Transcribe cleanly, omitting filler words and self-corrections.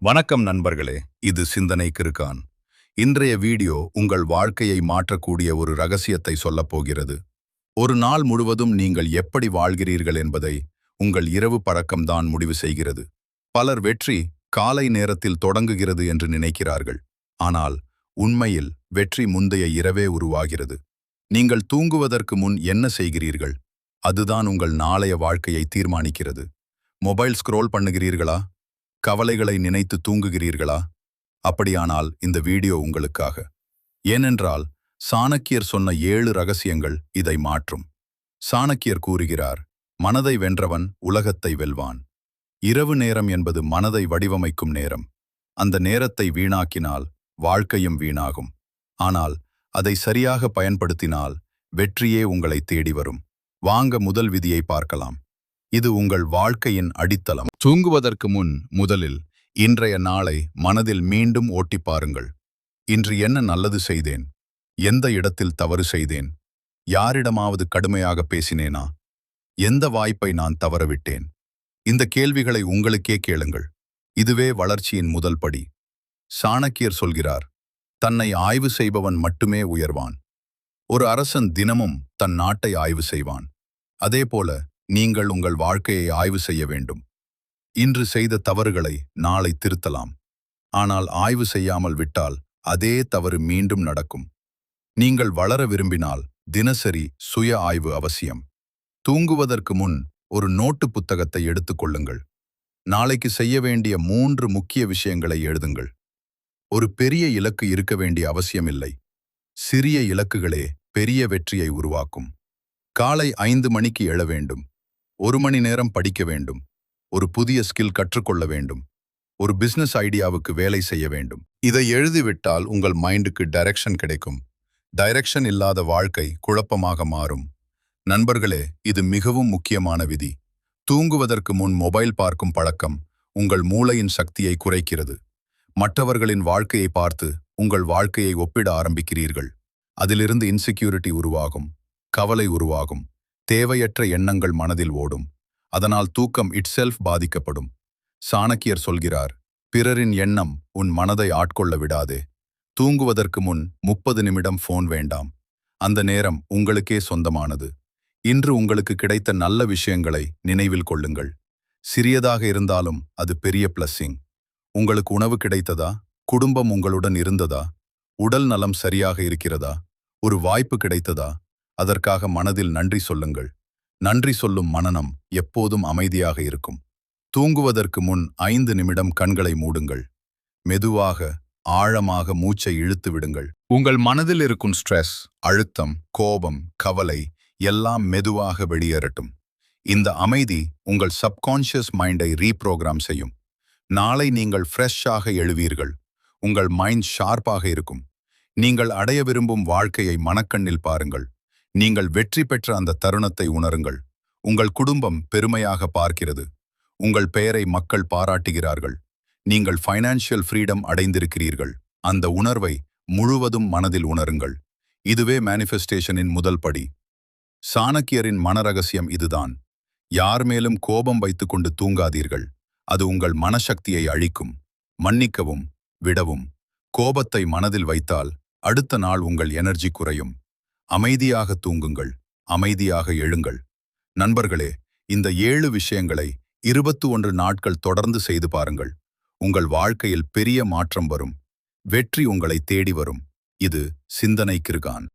வணக்கம் நண்பர்களே, இது சிந்தனை கிறுக்கான். இன்றைய வீடியோ உங்கள் வாழ்க்கையை மாற்றக்கூடிய ஒரு ரகசியத்தை சொல்லப் போகிறது. ஒரு நாள் முழுவதும் நீங்கள் எப்படி வாழ்கிறீர்கள் என்பதை உங்கள் இரவு பழக்கம்தான் முடிவு செய்கிறது. பலர் வெற்றி காலை நேரத்தில் தொடங்குகிறது என்று நினைக்கிறார்கள். ஆனால் உண்மையில் வெற்றி முந்தைய இரவே உருவாகிறது. நீங்கள் தூங்குவதற்கு முன் என்ன செய்கிறீர்கள்? அதுதான் உங்கள் நாளைய வாழ்க்கையை தீர்மானிக்கிறது. மொபைல் ஸ்க்ரோல் பண்ணுகிறீர்களா? கவலைகளை நினைத்து தூங்குகிறீர்களா? அப்படியானால் இந்த வீடியோ உங்களுக்காக. ஏனென்றால் சாணக்கியர் சொன்ன 7 ரகசியங்கள் இதை மாற்றும். சாணக்கியர் கூறுகிறார், மனதை வென்றவன் உலகத்தை வெல்வான். இரவு நேரம் என்பது மனதை வடிவமைக்கும் நேரம். அந்த நேரத்தை வீணாக்கினால் வாழ்க்கையும் வீணாகும். ஆனால் அதை சரியாக பயன்படுத்தினால் வெற்றியே உங்களை தேடி வரும். வாங்க முதல் விதியை பார்க்கலாம். இது உங்கள் வாழ்க்கையின் அடித்தளம். தூங்குவதற்கு முன் முதலில் இன்றைய நாளை மனதில் மீண்டும் ஓட்டி பாருங்கள். இன்று என்ன நல்லது செய்தேன்? எந்த இடத்தில் தவறு செய்தேன்? யாரிடமாவது கடுமையாக பேசினேனா? எந்த வாய்ப்பை நான் தவறவிட்டேன்? இந்த கேள்விகளை உங்களுக்கே கேளுங்கள். இதுவே வளர்ச்சியின் முதல் படி. சாணக்கியர் சொல்கிறார், தன்னை ஆய்வு செய்பவன் மட்டுமே உயர்வான். ஒரு அரசன் தினமும் தன் நாட்டை ஆய்வு செய்வான். அதேபோல நீங்கள் உங்கள் வாழ்க்கையை ஆய்வு செய்ய வேண்டும். இன்று செய்த தவறுகளை நாளை திருத்தலாம். ஆனால் ஆய்வு செய்யாமல் விட்டால் அதே தவறு மீண்டும் நடக்கும். நீங்கள் வளர விரும்பினால் தினசரி சுய ஆய்வு அவசியம். தூங்குவதற்கு முன் ஒரு நோட்டு புத்தகத்தை எடுத்துக்கொள்ளுங்கள். நாளைக்கு செய்ய வேண்டிய 3 முக்கிய விஷயங்களை எழுதுங்கள். ஒரு பெரிய இலக்கு இருக்க வேண்டிய அவசியமில்லை. சிறிய இலக்குகளே பெரிய வெற்றியை உருவாக்கும். காலை 5 மணிக்கு எழ வேண்டும். 1 மணி நேரம் படிக்க வேண்டும். ஒரு புதிய ஸ்கில் கற்றுக்கொள்ள வேண்டும். ஒரு பிசினஸ் ஐடியாவுக்கு வேலை செய்ய வேண்டும். இதை எழுதிவிட்டால் உங்கள் மைண்டுக்கு டைரக்ஷன் கிடைக்கும். டைரக்ஷன் இல்லாத வாழ்க்கை குழப்பமாக மாறும். நண்பர்களே, இது மிகவும் முக்கியமான விதி. தூங்குவதற்கு முன் மொபைல் பார்க்கும் பழக்கம் உங்கள் மூளையின் சக்தியை குறைக்கிறது. மற்றவர்களின் வாழ்க்கையை பார்த்து உங்கள் வாழ்க்கையை ஒப்பிட ஆரம்பிக்கிறீர்கள். அதிலிருந்து இன்செக்யூரிட்டி உருவாகும், கவலை உருவாகும், தேவையற்ற எண்ணங்கள் மனதில் ஓடும். அதனால் தூக்கம் இட்செல்ஃப் பாதிக்கப்படும். சாணக்கியர் சொல்கிறார், பிறரின் எண்ணம் உன் மனதை ஆட்கொள்ள விடாதே. தூங்குவதற்கு முன் 30 நிமிடம் ஃபோன் வேண்டாம். அந்த நேரம் உங்களுக்கே சொந்தமானது. இன்று உங்களுக்கு கிடைத்த நல்ல விஷயங்களை நினைவில் கொள்ளுங்கள். சிறியதாக இருந்தாலும் அது பெரிய பிளஸ்ஸிங். உங்களுக்கு உணவு கிடைத்ததா? குடும்பம் உங்களுடன் இருந்ததா? உடல் நலம் சரியாக இருக்கிறதா? ஒரு வாய்ப்பு கிடைத்ததா? அதற்காக மனதில் நன்றி சொல்லுங்கள். நன்றி சொல்லும் மனனம் எப்போதும் அமைதியாக இருக்கும். தூங்குவதற்கு முன் 5 நிமிடம் கண்களை மூடுங்கள். மெதுவாக ஆழமாக மூச்சை இழுத்து விடுங்கள். உங்கள் மனதில் இருக்கும் ஸ்ட்ரெஸ், அழுத்தம், கோபம், கவலை எல்லாம் மெதுவாக வெளியேறட்டும். இந்த அமைதி உங்கள் சப்கான்ஷியஸ் மைண்டை ரீப்ரோகிராம் செய்யும். நாளை நீங்கள் ஃப்ரெஷ்ஷாக எழுவீர்கள். உங்கள் மைண்ட் ஷார்ப்பாக இருக்கும். நீங்கள் அடைய விரும்பும் வாழ்க்கையை மனக்கண்ணில் பாருங்கள். நீங்கள் வெற்றி பெற்ற அந்த தருணத்தை உணருங்கள். உங்கள் குடும்பம் பெருமையாக பார்க்கிறது. உங்கள் பெயரை மக்கள் பாராட்டுகிறார்கள். நீங்கள் ஃபைனான்ஷியல் ஃப்ரீடம் அடைந்திருக்கிறீர்கள். அந்த உணர்வை முழுவதும் மனதில் உணருங்கள். இதுவே மேனிஃபெஸ்டேஷனின் முதல் படி. சாணக்கியரின் மனரகசியம் இதுதான். யார் மேலும் கோபம் வைத்துக்கொண்டு தூங்காதீர்கள். அது உங்கள் மனசக்தியை அழிக்கும். மன்னிக்கவும், விடவும். கோபத்தை மனதில் வைத்தால் அடுத்த நாள் உங்கள் எனர்ஜி குறையும். அமைதியாக தூங்குங்கள். அமைதியாக எழுங்கள். நண்பர்களே, இந்த 7 விஷயங்களை 21 நாட்கள் தொடர்ந்து செய்து பாருங்கள். உங்கள் வாழ்க்கையில் பெரிய மாற்றம் வரும். வெற்றி உங்களை தேடி வரும். இது சிந்தனை கிறுகான்.